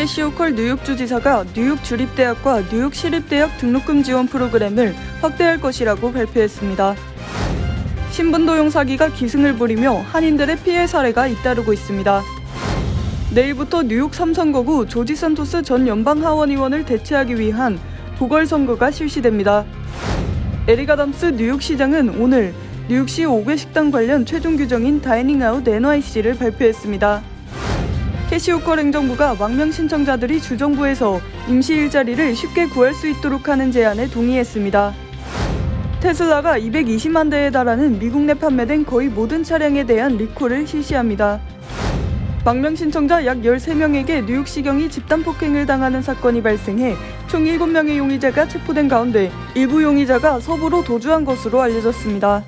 캐시 호컬 뉴욕주 지사가 뉴욕 주립대학과 뉴욕 시립대학 등록금 지원 프로그램을 확대할 것이라고 발표했습니다. 신분도용 사기가 기승을 부리며 한인들의 피해 사례가 잇따르고 있습니다. 내일부터 뉴욕 3선거구 조지 산토스 전 연방하원의원을 대체하기 위한 보궐선거가 실시됩니다. 에릭 아담스 뉴욕시장은 오늘 뉴욕시 5개 식당 관련 최종 규정인 다이닝아웃 NYC를 발표했습니다. 캐시 호컬 행정부가 망명 신청자들이 주정부에서 임시 일자리를 쉽게 구할 수 있도록 하는 제안에 동의했습니다. 테슬라가 220만 대에 달하는 미국 내 판매된 거의 모든 차량에 대한 리콜을 실시합니다. 망명 신청자 약 13명에게 뉴욕시경이 집단 폭행을 당하는 사건이 발생해 총 7명의 용의자가 체포된 가운데 일부 용의자가 서부로 도주한 것으로 알려졌습니다.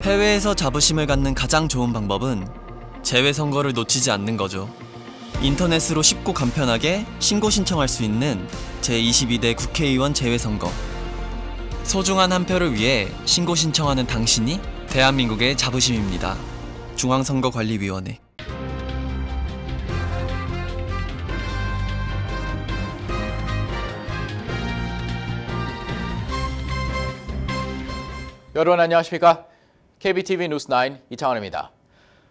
해외에서 자부심을 갖는 가장 좋은 방법은 재외선거를 놓치지 않는 거죠. 인터넷으로 쉽고 간편하게 신고 신청할 수 있는 제22대 국회의원 재외선거. 소중한 한 표를 위해 신고 신청하는 당신이 대한민국의 자부심입니다. 중앙선거관리위원회. 여러분 안녕하십니까? KBTV 뉴스9 이창원입니다.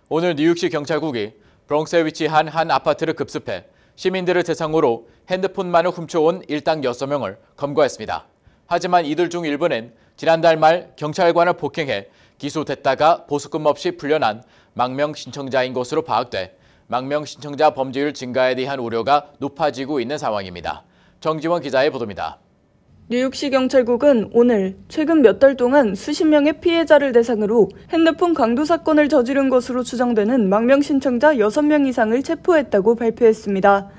오늘 뉴욕시 경찰국이 브롱스에 위치한 한 아파트를 급습해 시민들을 대상으로 핸드폰만을 훔쳐온 일당 6명을 검거했습니다. 하지만 이들 중 일부는 지난달 말 경찰관을 폭행해 기소됐다가 보석금 없이 풀려난 망명 신청자인 것으로 파악돼 망명 신청자 범죄율 증가에 대한 우려가 높아지고 있는 상황입니다. 정지원 기자의 보도입니다. 뉴욕시 경찰국은 오늘 최근 몇 달 동안 수십 명의 피해자를 대상으로 핸드폰 강도 사건을 저지른 것으로 추정되는 망명 신청자 6명 이상을 체포했다고 발표했습니다.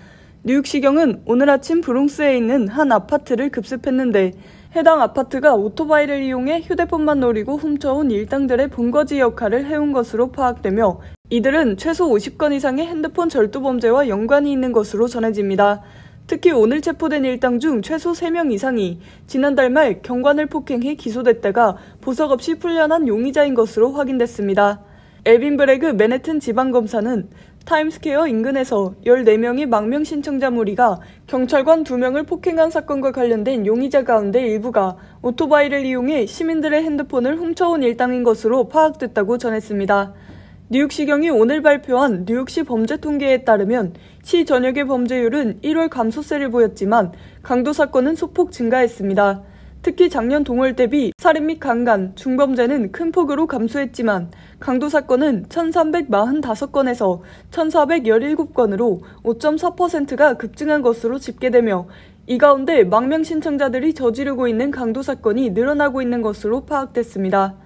뉴욕시경은 오늘 아침 브롱스에 있는 한 아파트를 급습했는데 해당 아파트가 오토바이를 이용해 휴대폰만 노리고 훔쳐온 일당들의 본거지 역할을 해온 것으로 파악되며 이들은 최소 50건 이상의 핸드폰 절도 범죄와 연관이 있는 것으로 전해집니다. 특히 오늘 체포된 일당 중 최소 3명 이상이 지난달 말 경관을 폭행해 기소됐다가 보석 없이 풀려난 용의자인 것으로 확인됐습니다. 엘빈 브래그 맨해튼 지방검사는 타임스퀘어 인근에서 14명의 망명 신청자 무리가 경찰관 2명을 폭행한 사건과 관련된 용의자 가운데 일부가 오토바이를 이용해 시민들의 핸드폰을 훔쳐온 일당인 것으로 파악됐다고 전했습니다. 뉴욕시경이 오늘 발표한 뉴욕시 범죄 통계에 따르면 시 전역의 범죄율은 1월 감소세를 보였지만 강도 사건은 소폭 증가했습니다. 특히 작년 동월 대비 살인 및 강간, 중범죄는 큰 폭으로 감소했지만 강도 사건은 1,345건에서 1,417건으로 5.4%가 급증한 것으로 집계되며 이 가운데 망명 신청자들이 저지르고 있는 강도 사건이 늘어나고 있는 것으로 파악됐습니다.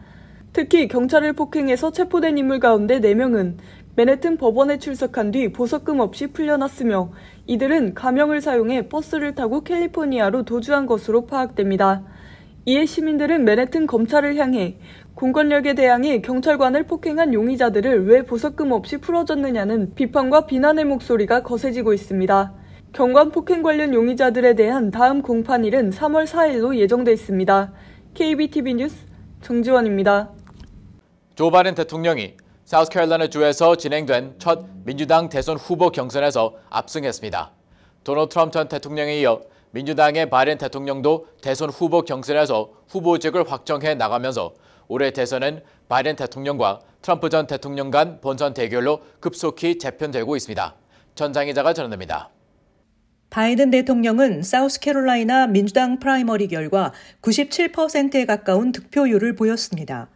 특히 경찰을 폭행해서 체포된 인물 가운데 4명은 맨해튼 법원에 출석한 뒤 보석금 없이 풀려났으며 이들은 가명을 사용해 버스를 타고 캘리포니아로 도주한 것으로 파악됩니다. 이에 시민들은 맨해튼 검찰을 향해 공권력에 대항해 경찰관을 폭행한 용의자들을 왜 보석금 없이 풀어줬느냐는 비판과 비난의 목소리가 거세지고 있습니다. 경관 폭행 관련 용의자들에 대한 다음 공판일은 3월 4일로 예정돼 있습니다. KBTV 뉴스 정지원입니다. 조 바이든 대통령이 사우스캐롤라이나 주에서 진행된 첫 민주당 대선 후보 경선에서 압승했습니다. 도널드 트럼프 전 대통령에 이어 민주당의 바이든 대통령도 대선 후보 경선에서 후보직을 확정해 나가면서 올해 대선은 바이든 대통령과 트럼프 전 대통령 간 본선 대결로 급속히 재편되고 있습니다. 전장 기자가 전해드립니다. 바이든 대통령은 사우스캐롤라이나 민주당 프라이머리 결과 97%에 가까운 득표율을 보였습니다.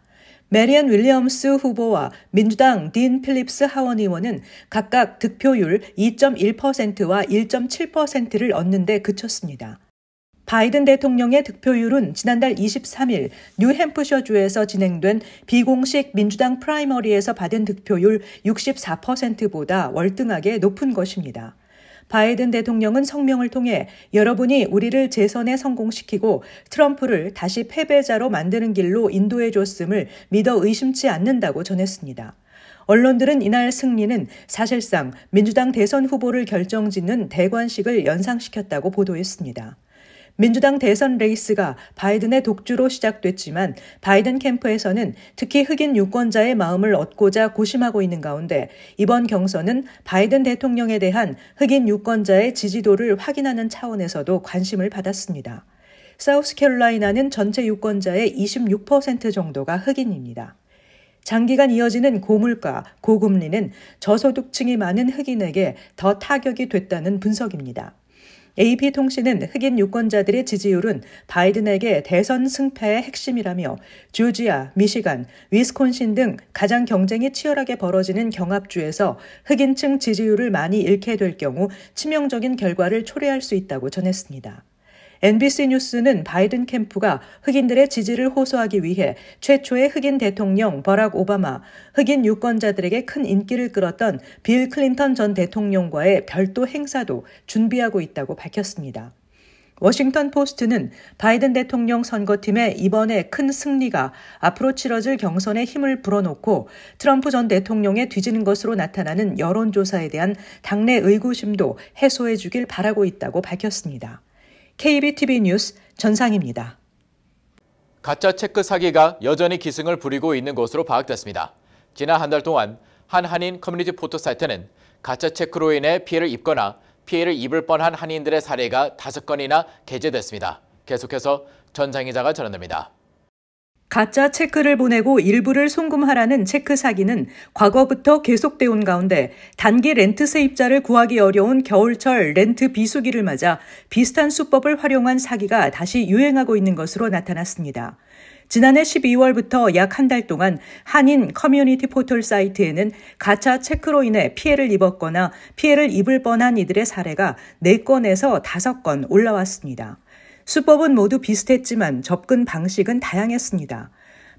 메리언 윌리엄스 후보와 민주당 딘 필립스 하원 의원은 각각 득표율 2.1%와 1.7%를 얻는 데 그쳤습니다. 바이든 대통령의 득표율은 지난달 23일 뉴햄프셔주에서 진행된 비공식 민주당 프라이머리에서 받은 득표율 64%보다 월등하게 높은 것입니다. 바이든 대통령은 성명을 통해 여러분이 우리를 재선에 성공시키고 트럼프를 다시 패배자로 만드는 길로 인도해줬음을 믿어 의심치 않는다고 전했습니다. 언론들은 이날 승리는 사실상 민주당 대선 후보를 결정짓는 대관식을 연상시켰다고 보도했습니다. 민주당 대선 레이스가 바이든의 독주로 시작됐지만 바이든 캠프에서는 특히 흑인 유권자의 마음을 얻고자 고심하고 있는 가운데 이번 경선은 바이든 대통령에 대한 흑인 유권자의 지지도를 확인하는 차원에서도 관심을 받았습니다. 사우스캐롤라이나는 전체 유권자의 26% 정도가 흑인입니다. 장기간 이어지는 고물가, 고금리는 저소득층이 많은 흑인에게 더 타격이 됐다는 분석입니다. AP통신은 흑인 유권자들의 지지율은 바이든에게 대선 승패의 핵심이라며 조지아, 미시간, 위스콘신 등 가장 경쟁이 치열하게 벌어지는 경합주에서 흑인층 지지율을 많이 잃게 될 경우 치명적인 결과를 초래할 수 있다고 전했습니다. NBC 뉴스는 바이든 캠프가 흑인들의 지지를 호소하기 위해 최초의 흑인 대통령 버락 오바마, 흑인 유권자들에게 큰 인기를 끌었던 빌 클린턴 전 대통령과의 별도 행사도 준비하고 있다고 밝혔습니다. 워싱턴 포스트는 바이든 대통령 선거팀의 이번의 큰 승리가 앞으로 치러질 경선에 힘을 불어넣고 트럼프 전 대통령에 뒤지는 것으로 나타나는 여론조사에 대한 당내 의구심도 해소해 주길 바라고 있다고 밝혔습니다. KBTV 뉴스 전상입니다. 가짜 체크 사기가 여전히 기승을 부리고 있는 것으로 파악됐습니다. 지난 한 달 동안 한 한인 커뮤니티 포털 사이트는 가짜 체크로 인해 피해를 입거나 피해를 입을 뻔한 한인들의 사례가 5건이나 게재됐습니다. 계속해서 전상 기자가 전해드립니다. 가짜 체크를 보내고 일부를 송금하라는 체크 사기는 과거부터 계속돼 온 가운데 단기 렌트 세입자를 구하기 어려운 겨울철 렌트 비수기를 맞아 비슷한 수법을 활용한 사기가 다시 유행하고 있는 것으로 나타났습니다. 지난해 12월부터 약 한 달 동안 한인 커뮤니티 포털 사이트에는 가짜 체크로 인해 피해를 입었거나 피해를 입을 뻔한 이들의 사례가 4건에서 5건 올라왔습니다. 수법은 모두 비슷했지만 접근 방식은 다양했습니다.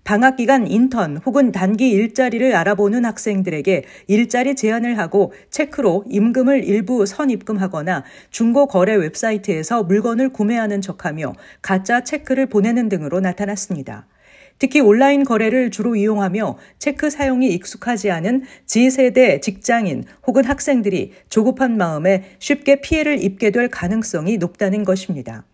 방학 기간 인턴 혹은 단기 일자리를 알아보는 학생들에게 일자리 제안을 하고 체크로 임금을 일부 선입금하거나 중고거래 웹사이트에서 물건을 구매하는 척하며 가짜 체크를 보내는 등으로 나타났습니다. 특히 온라인 거래를 주로 이용하며 체크 사용이 익숙하지 않은 G세대 직장인 혹은 학생들이 조급한 마음에 쉽게 피해를 입게 될 가능성이 높다는 것입니다.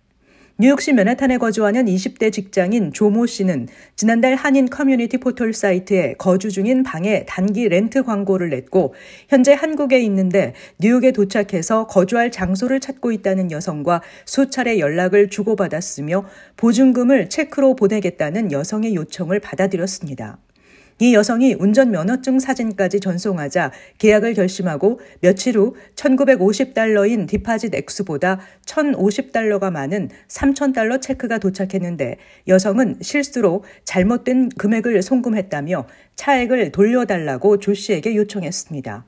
뉴욕시 맨해튼에 거주하는 20대 직장인 조모 씨는 지난달 한인 커뮤니티 포털 사이트에 거주 중인 방에 단기 렌트 광고를 냈고 현재 한국에 있는데 뉴욕에 도착해서 거주할 장소를 찾고 있다는 여성과 수차례 연락을 주고받았으며 보증금을 체크로 보내겠다는 여성의 요청을 받아들였습니다. 이 여성이 운전면허증 사진까지 전송하자 계약을 결심하고 며칠 후 $1,950인 디파짓 액수보다 $1,050가 많은 $3,000 체크가 도착했는데 여성은 실수로 잘못된 금액을 송금했다며 차액을 돌려달라고 조 씨에게 요청했습니다.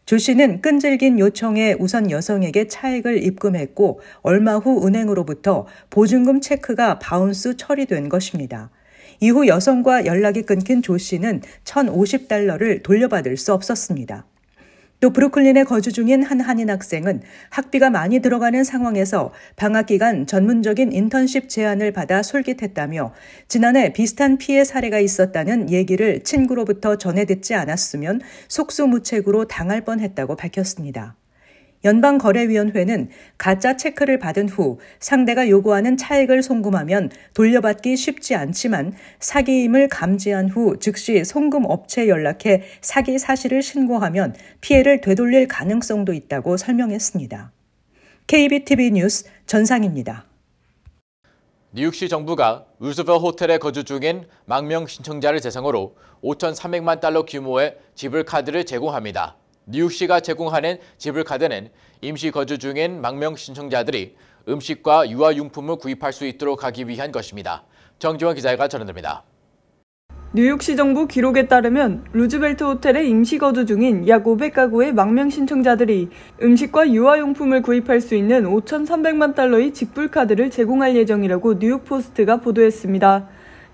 조 씨는 끈질긴 요청에 우선 여성에게 차액을 입금했고 얼마 후 은행으로부터 보증금 체크가 바운스 처리된 것입니다. 이후 여성과 연락이 끊긴 조 씨는 $1,050를 돌려받을 수 없었습니다. 또 브루클린에 거주 중인 한 한인 학생은 학비가 많이 들어가는 상황에서 방학 기간 전문적인 인턴십 제안을 받아 솔깃했다며 지난해 비슷한 피해 사례가 있었다는 얘기를 친구로부터 전해 듣지 않았으면 속수무책으로 당할 뻔했다고 밝혔습니다. 연방거래위원회는 가짜 체크를 받은 후 상대가 요구하는 차액을 송금하면 돌려받기 쉽지 않지만 사기임을 감지한 후 즉시 송금 업체에 연락해 사기 사실을 신고하면 피해를 되돌릴 가능성도 있다고 설명했습니다. KBTV 뉴스 전상입니다. 뉴욕시 정부가 루즈벨트 호텔에 거주 중인 망명 신청자를 대상으로 $5,300만 규모의 지불카드를 제공합니다. 뉴욕시가 제공하는 지불카드는 임시 거주 중인 망명 신청자들이 음식과 유아용품을 구입할 수 있도록 하기 위한 것입니다. 정지원 기자가 전해드립니다. 뉴욕시 정부 기록에 따르면 루즈벨트 호텔에 임시 거주 중인 약 500가구의 망명 신청자들이 음식과 유아용품을 구입할 수 있는 $5,300만 직불카드를 제공할 예정이라고 뉴욕포스트가 보도했습니다.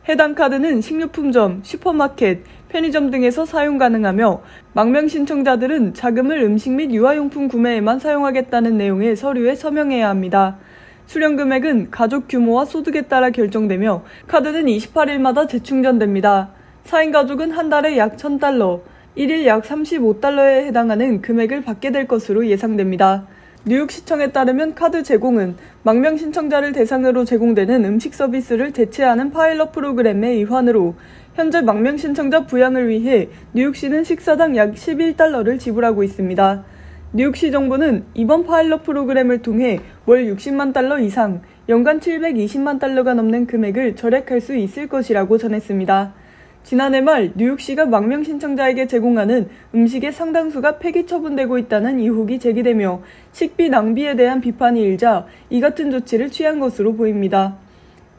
해당 카드는 식료품점, 슈퍼마켓, 편의점 등에서 사용 가능하며 망명 신청자들은 자금을 음식 및 유아용품 구매에만 사용하겠다는 내용의 서류에 서명해야 합니다. 수령 금액은 가족 규모와 소득에 따라 결정되며 카드는 28일마다 재충전됩니다. 4인 가족은 한 달에 약 $1,000, 1일 약 $35에 해당하는 금액을 받게 될 것으로 예상됩니다. 뉴욕시청에 따르면 카드 제공은 망명 신청자를 대상으로 제공되는 음식 서비스를 대체하는 파일럿 프로그램의 일환으로 현재 망명 신청자 부양을 위해 뉴욕시는 식사당 약 11달러를 지불하고 있습니다. 뉴욕시 정부는 이번 파일럿 프로그램을 통해 월 60만 달러 이상, 연간 720만 달러가 넘는 금액을 절약할 수 있을 것이라고 전했습니다. 지난해 말 뉴욕시가 망명 신청자에게 제공하는 음식의 상당수가 폐기 처분되고 있다는 의혹이 제기되며 식비 낭비에 대한 비판이 일자 이 같은 조치를 취한 것으로 보입니다.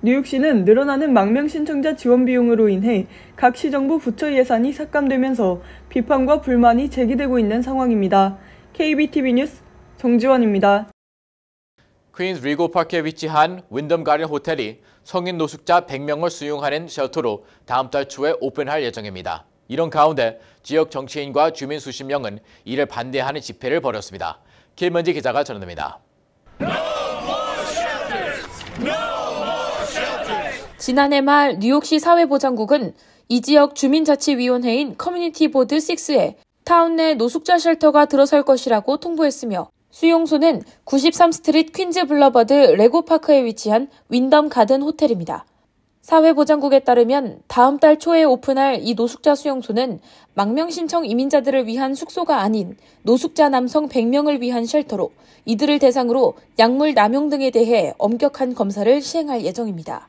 뉴욕시는 늘어나는 망명 신청자 지원 비용으로 인해 각 시정부 부처 예산이 삭감되면서 비판과 불만이 제기되고 있는 상황입니다. KBTV 뉴스 정지원입니다. 퀸즈 리고 파크에 위치한 윈덤 가든 호텔이 성인 노숙자 100명을 수용하는 쉘터로 다음 달 초에 오픈할 예정입니다. 이런 가운데 지역 정치인과 주민 수십 명은 이를 반대하는 집회를 벌였습니다. 김은지 기자가 전해드립니다. 지난해 말 뉴욕시 사회보장국은 이 지역 주민자치위원회인 커뮤니티 보드 6에 타운 내 노숙자 쉘터가 들어설 것이라고 통보했으며 수용소는 93스트리트 퀸즈 블러버드 레고파크에 위치한 윈덤 가든 호텔입니다. 사회보장국에 따르면 다음 달 초에 오픈할 이 노숙자 수용소는 망명 신청 이민자들을 위한 숙소가 아닌 노숙자 남성 100명을 위한 쉘터로 이들을 대상으로 약물 남용 등에 대해 엄격한 검사를 시행할 예정입니다.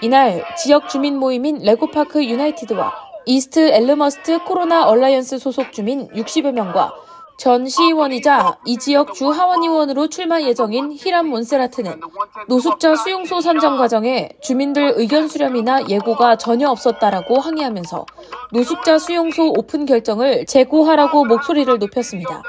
이날 지역 주민 모임인 레고파크 유나이티드와 이스트 엘르머스트 코로나 얼라이언스 소속 주민 60여 명과 전 시의원이자 이 지역 주 하원의원으로 출마 예정인 히람 몬세라트는 노숙자 수용소 선정 과정에 주민들 의견 수렴이나 예고가 전혀 없었다라고 항의하면서 노숙자 수용소 오픈 결정을 재고하라고 목소리를 높였습니다.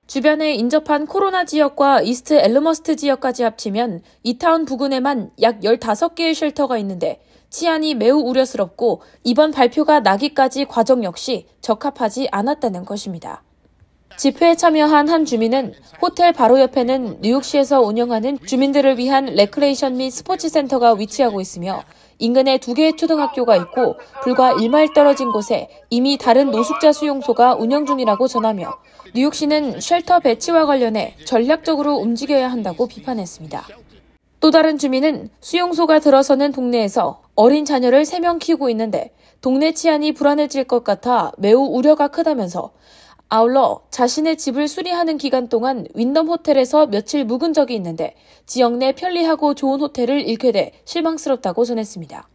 주변에 인접한 코로나 지역과 이스트 엘르머스트 지역까지 합치면 이 타운 부근에만 약 15개의 쉘터가 있는데 치안이 매우 우려스럽고 이번 발표가 나기까지 과정 역시 적합하지 않았다는 것입니다. 집회에 참여한 한 주민은 호텔 바로 옆에는 뉴욕시에서 운영하는 주민들을 위한 레크레이션 및 스포츠 센터가 위치하고 있으며 인근에 2개의 초등학교가 있고 불과 1마일 떨어진 곳에 이미 다른 노숙자 수용소가 운영 중이라고 전하며 뉴욕시는 쉘터 배치와 관련해 전략적으로 움직여야 한다고 비판했습니다. 또 다른 주민은 수용소가 들어서는 동네에서 어린 자녀를 3명 키우고 있는데 동네 치안이 불안해질 것 같아 매우 우려가 크다면서 아울러 자신의 집을 수리하는 기간 동안 윈덤 호텔에서 며칠 묵은 적이 있는데 지역 내 편리하고 좋은 호텔을 잃게 돼 실망스럽다고 전했습니다.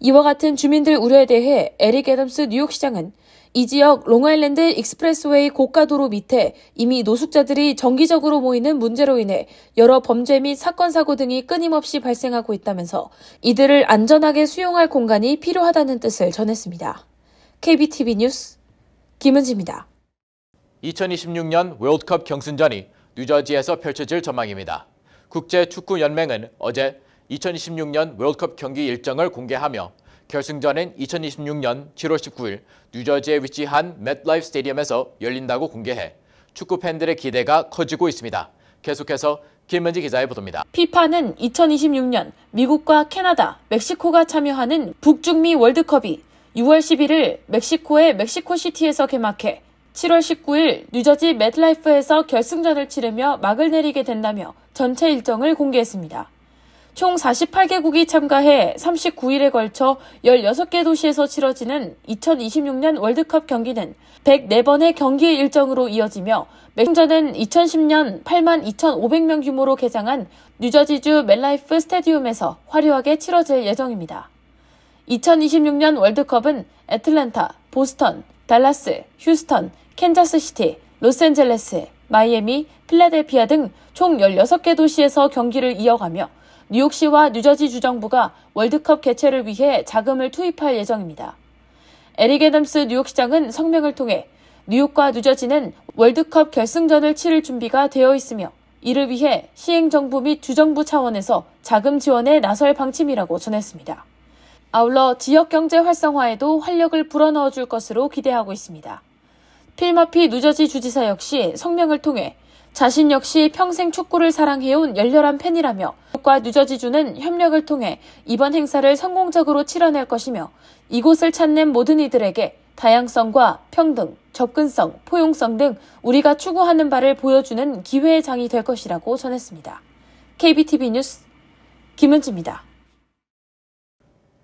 이와 같은 주민들 우려에 대해 에릭 애덤스 뉴욕시장은 이 지역 롱아일랜드 익스프레스웨이 고가도로 밑에 이미 노숙자들이 정기적으로 모이는 문제로 인해 여러 범죄 및 사건 사고 등이 끊임없이 발생하고 있다면서 이들을 안전하게 수용할 공간이 필요하다는 뜻을 전했습니다. KBTV 뉴스 김은지입니다. 2026년 월드컵 경순전이 뉴저지에서 펼쳐질 전망입니다. 국제축구연맹은 어제 2026년 월드컵 경기 일정을 공개하며 결승전은 2026년 7월 19일 뉴저지에 위치한 맷라이프 스테디움에서 열린다고 공개해 축구 팬들의 기대가 커지고 있습니다. 계속해서 김은지 기자의 보도입니다. 피파는 2026년 미국과 캐나다, 멕시코가 참여하는 북중미 월드컵이 6월 11일 멕시코의 멕시코시티에서 개막해 7월 19일 뉴저지 맷라이프에서 결승전을 치르며 막을 내리게 된다며 전체 일정을 공개했습니다. 총 48개국이 참가해 39일에 걸쳐 16개 도시에서 치러지는 2026년 월드컵 경기는 104번의 경기 일정으로 이어지며 멕시코전은 2010년 82,500명 규모로 개장한 뉴저지주 맷라이프 스테디움에서 화려하게 치러질 예정입니다. 2026년 월드컵은 애틀랜타, 보스턴, 달라스, 휴스턴, 캔자스시티, 로스앤젤레스, 마이애미, 필라델피아 등 총 16개 도시에서 경기를 이어가며 뉴욕시와 뉴저지 주정부가 월드컵 개최를 위해 자금을 투입할 예정입니다. 에릭 애덤스 뉴욕시장은 성명을 통해 뉴욕과 뉴저지는 월드컵 결승전을 치를 준비가 되어 있으며 이를 위해 시행정부 및 주정부 차원에서 자금 지원에 나설 방침이라고 전했습니다. 아울러 지역 경제 활성화에도 활력을 불어넣어 줄 것으로 기대하고 있습니다. 필 머피 뉴저지 주지사 역시 성명을 통해 자신 역시 평생 축구를 사랑해온 열렬한 팬이라며 뉴욕과 뉴저지주는 협력을 통해 이번 행사를 성공적으로 치러낼 것이며 이곳을 찾는 모든 이들에게 다양성과 평등, 접근성, 포용성 등 우리가 추구하는 바를 보여주는 기회의 장이 될 것이라고 전했습니다. KBTV 뉴스 김은지입니다.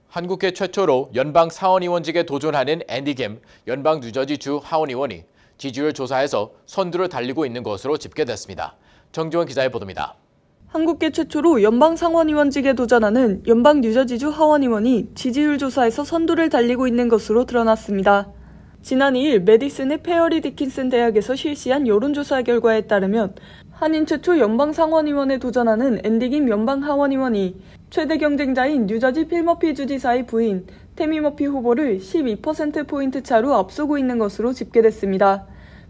한국계 최초로 연방 상원의원직에 도전하는 앤디 갬 연방 뉴저지주 하원의원이 지지율 조사에서 선두를 달리고 있는 것으로 집계됐습니다. 정지원 기자의 보도입니다. 한국계 최초로 연방 상원의원직에 도전하는 연방 뉴저지주 하원의원이 지지율 조사에서 선두를 달리고 있는 것으로 드러났습니다. 지난 2일 메디슨의 페어리 디킨슨 대학에서 실시한 여론조사 결과에 따르면 한인 최초 연방 상원의원에 도전하는 앤디 갬 연방 하원의원이 최대 경쟁자인 뉴저지 필 머피 주지사의 부인 태미 머피 후보를 12%포인트 차로 앞서고 있는 것으로 집계됐습니다.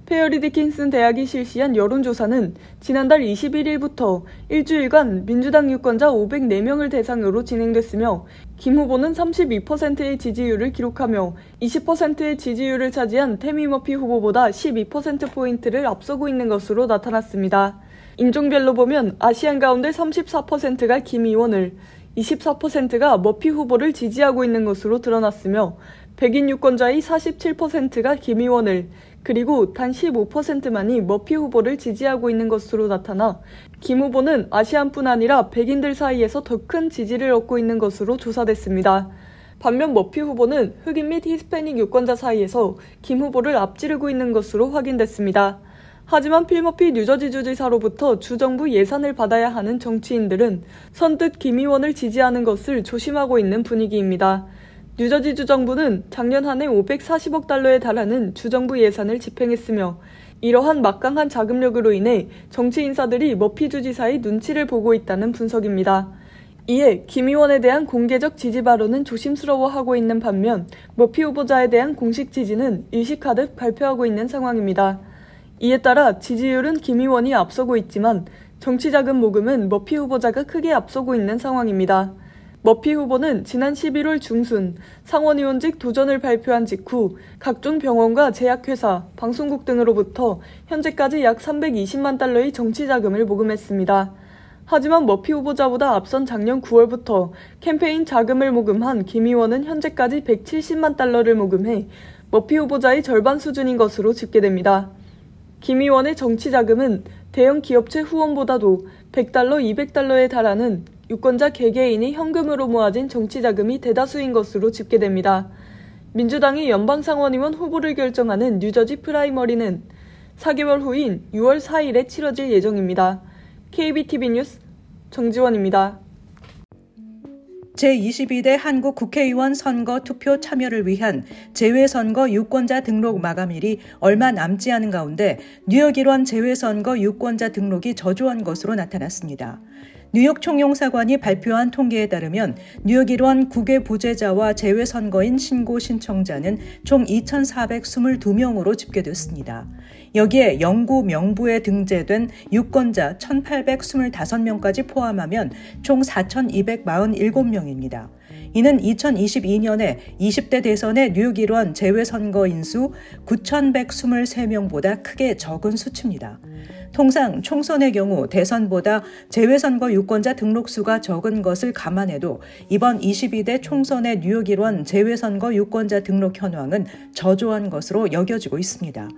페어리 디킨슨 대학이 실시한 여론조사는 지난달 21일부터 일주일간 민주당 유권자 504명을 대상으로 진행됐으며 김 후보는 32%의 지지율을 기록하며 20%의 지지율을 차지한 태미 머피 후보보다 12%포인트를 앞서고 있는 것으로 나타났습니다. 인종별로 보면 아시안 가운데 34%가 김 의원을, 24%가 머피 후보를 지지하고 있는 것으로 드러났으며 백인 유권자의 47%가 김 의원을, 그리고 단 15%만이 머피 후보를 지지하고 있는 것으로 나타나 김 후보는 아시안뿐 아니라 백인들 사이에서 더 큰 지지를 얻고 있는 것으로 조사됐습니다. 반면 머피 후보는 흑인 및 히스패닉 유권자 사이에서 김 후보를 앞지르고 있는 것으로 확인됐습니다. 하지만 필 머피 뉴저지 주지사로부터 주정부 예산을 받아야 하는 정치인들은 선뜻 김 의원을 지지하는 것을 조심하고 있는 분위기입니다. 뉴저지 주정부는 작년 한 해 540억 달러에 달하는 주정부 예산을 집행했으며 이러한 막강한 자금력으로 인해 정치 인사들이 머피 주지사의 눈치를 보고 있다는 분석입니다. 이에 김 의원에 대한 공개적 지지 발언은 조심스러워하고 있는 반면 머피 후보자에 대한 공식 지지는 일식하듯 발표하고 있는 상황입니다. 이에 따라 지지율은 김 의원이 앞서고 있지만 정치자금 모금은 머피 후보자가 크게 앞서고 있는 상황입니다. 머피 후보는 지난 11월 중순 상원의원직 도전을 발표한 직후 각종 병원과 제약회사, 방송국 등으로부터 현재까지 약 320만 달러의 정치자금을 모금했습니다. 하지만 머피 후보자보다 앞선 작년 9월부터 캠페인 자금을 모금한 김 의원은 현재까지 170만 달러를 모금해 머피 후보자의 절반 수준인 것으로 집계됩니다. 김 의원의 정치자금은 대형 기업체 후원보다도 100달러, 200달러에 달하는 유권자 개개인이 현금으로 모아진 정치자금이 대다수인 것으로 집계됩니다. 민주당이 연방상원의원 후보를 결정하는 뉴저지 프라이머리는 4개월 후인 6월 4일에 치러질 예정입니다. KBTV 뉴스 정지원입니다. 제22대 한국 국회의원 선거 투표 참여를 위한 재외선거 유권자 등록 마감일이 얼마 남지 않은 가운데 뉴욕 일원 재외선거 유권자 등록이 저조한 것으로 나타났습니다. 뉴욕 총영사관이 발표한 통계에 따르면 뉴욕 일원 국외 부재자와 재외선거인 신고 신청자는 총 2,422명으로 집계됐습니다. 여기에 영구 명부에 등재된 유권자 1,825명까지 포함하면 총 4,247명입니다. 이는 2022년에 20대 대선의 뉴욕 일원 재외선거인 수 9,123명보다 크게 적은 수치입니다. 통상 총선의 경우 대선보다 재외선거 유권자 등록수가 적은 것을 감안해도 이번 22대 총선의 뉴욕 일원 재외선거 유권자 등록 현황은 저조한 것으로 여겨지고 있습니다.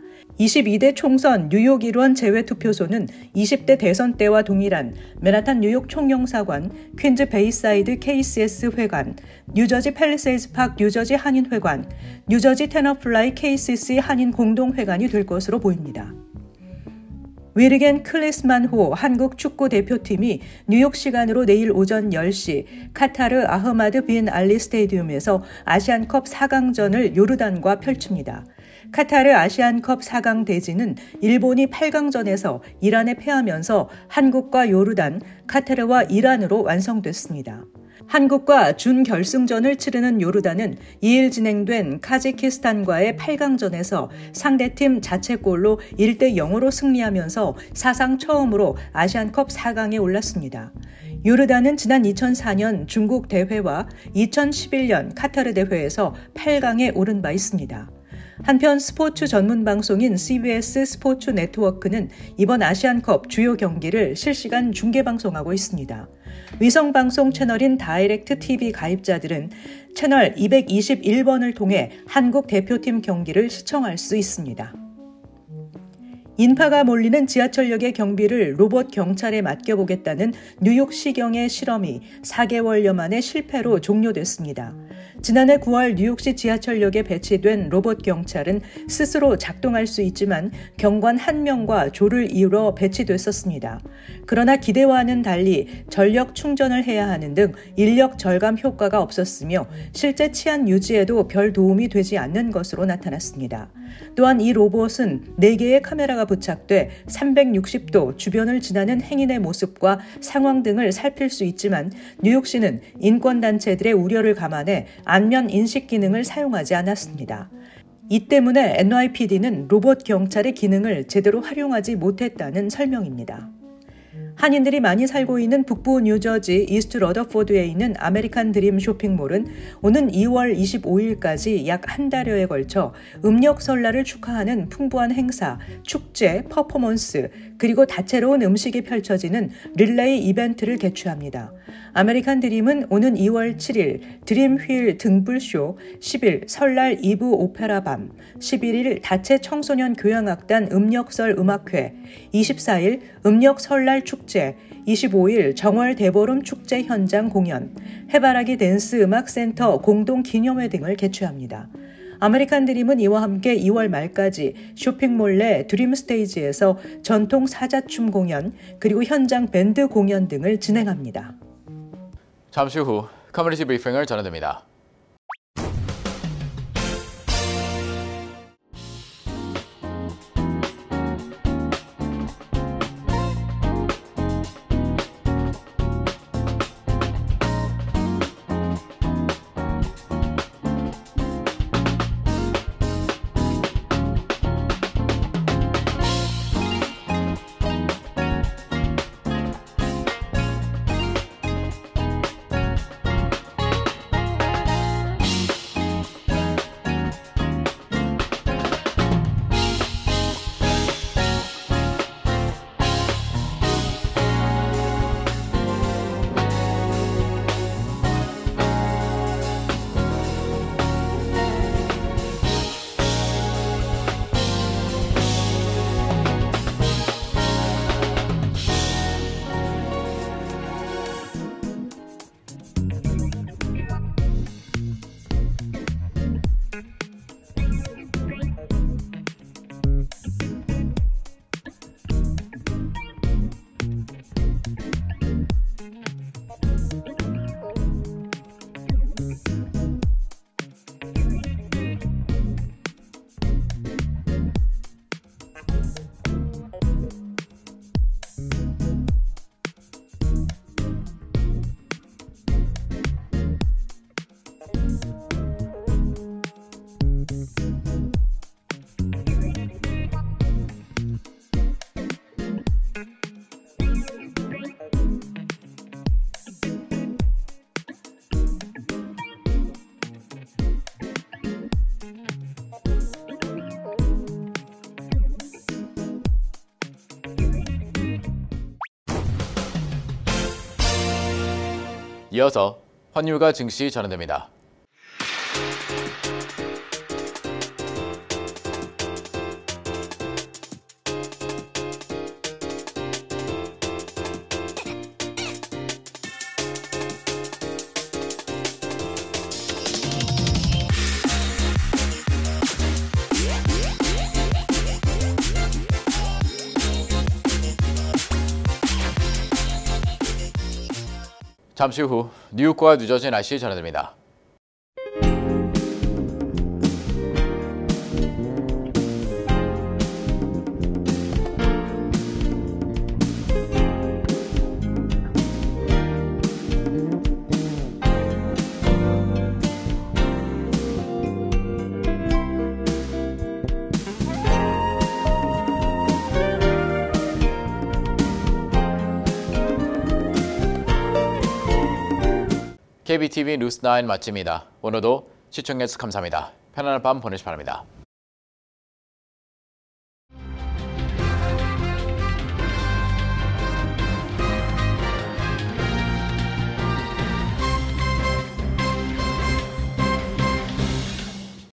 22대 총선 뉴욕 일원 재외투표소는 20대 대선 때와 동일한 맨하탄 뉴욕 총영사관, 퀸즈 베이사이드 KCS 회관, 뉴저지 팰리세이드 파크 뉴저지 한인회관, 뉴저지 테너플라이 KCC 한인 공동회관이 될 것으로 보입니다. 위르겐 클리스만호 한국 축구 대표팀이 뉴욕 시간으로 내일 오전 10시 카타르 아흐마드 빈 알리 스테디움에서 아시안컵 4강전을 요르단과 펼칩니다. 카타르 아시안컵 4강 대진은 일본이 8강전에서 이란에 패하면서 한국과 요르단, 카타르와 이란으로 완성됐습니다. 한국과 준결승전을 치르는 요르단은 2일 진행된 카자흐스탄과의 8강전에서 상대팀 자책골로 1대0으로 승리하면서 사상 처음으로 아시안컵 4강에 올랐습니다. 요르단은 지난 2004년 중국 대회와 2011년 카타르 대회에서 8강에 오른 바 있습니다. 한편 스포츠 전문 방송인 CBS 스포츠 네트워크는 이번 아시안컵 주요 경기를 실시간 중계방송하고 있습니다. 위성방송 채널인 다이렉트 TV 가입자들은 채널 221번을 통해 한국 대표팀 경기를 시청할 수 있습니다. 인파가 몰리는 지하철역의 경비를 로봇 경찰에 맡겨보겠다는 뉴욕시경의 실험이 4개월여 만에 실패로 종료됐습니다. 지난해 9월 뉴욕시 지하철역에 배치된 로봇 경찰은 스스로 작동할 수 있지만 경관 1명과 조를 이루어 배치됐었습니다. 그러나 기대와는 달리 전력 충전을 해야 하는 등 인력 절감 효과가 없었으며 실제 치안 유지에도 별 도움이 되지 않는 것으로 나타났습니다. 또한 이 로봇은 4개의 카메라가 부착돼 360도 주변을 지나는 행인의 모습과 상황 등을 살필 수 있지만 뉴욕시는 인권단체들의 우려를 감안해 안면 인식 기능을 사용하지 않았습니다. 이 때문에 NYPD는 로봇 경찰의 기능을 제대로 활용하지 못했다는 설명입니다. 한인들이 많이 살고 있는 북부 뉴저지 이스트 러더포드에 있는 아메리칸 드림 쇼핑몰은 오는 2월 25일까지 약 한 달여에 걸쳐 음력 설날을 축하하는 풍부한 행사, 축제, 퍼포먼스, 그리고 다채로운 음식이 펼쳐지는 릴레이 이벤트를 개최합니다. 아메리칸 드림은 오는 2월 7일 드림 휠 등불쇼, 10일 설날 2부 오페라 밤, 11일 다채 청소년 교향악단 음력설 음악회, 24일 음력 설날 축제, 25일 정월 대보름 축제 현장 공연, 해바라기 댄스 음악 센터 공동 기념회 등을 개최합니다. 아메리칸 드림은 이와 함께 2월 말까지 쇼핑몰 내 드림 스테이지에서 전통 사자춤 공연, 그리고 현장 밴드 공연 등을 진행합니다. 잠시 후 커뮤니티 브리핑을 전해드립니다. 이어서 환율과 증시 전해드립니다. 잠시 후 뉴욕과 뉴저지 날씨 전해드립니다. KBTV 뉴스9 마칩니다. 오늘도 시청해주셔서 감사합니다. 편안한 밤 보내시기 바랍니다.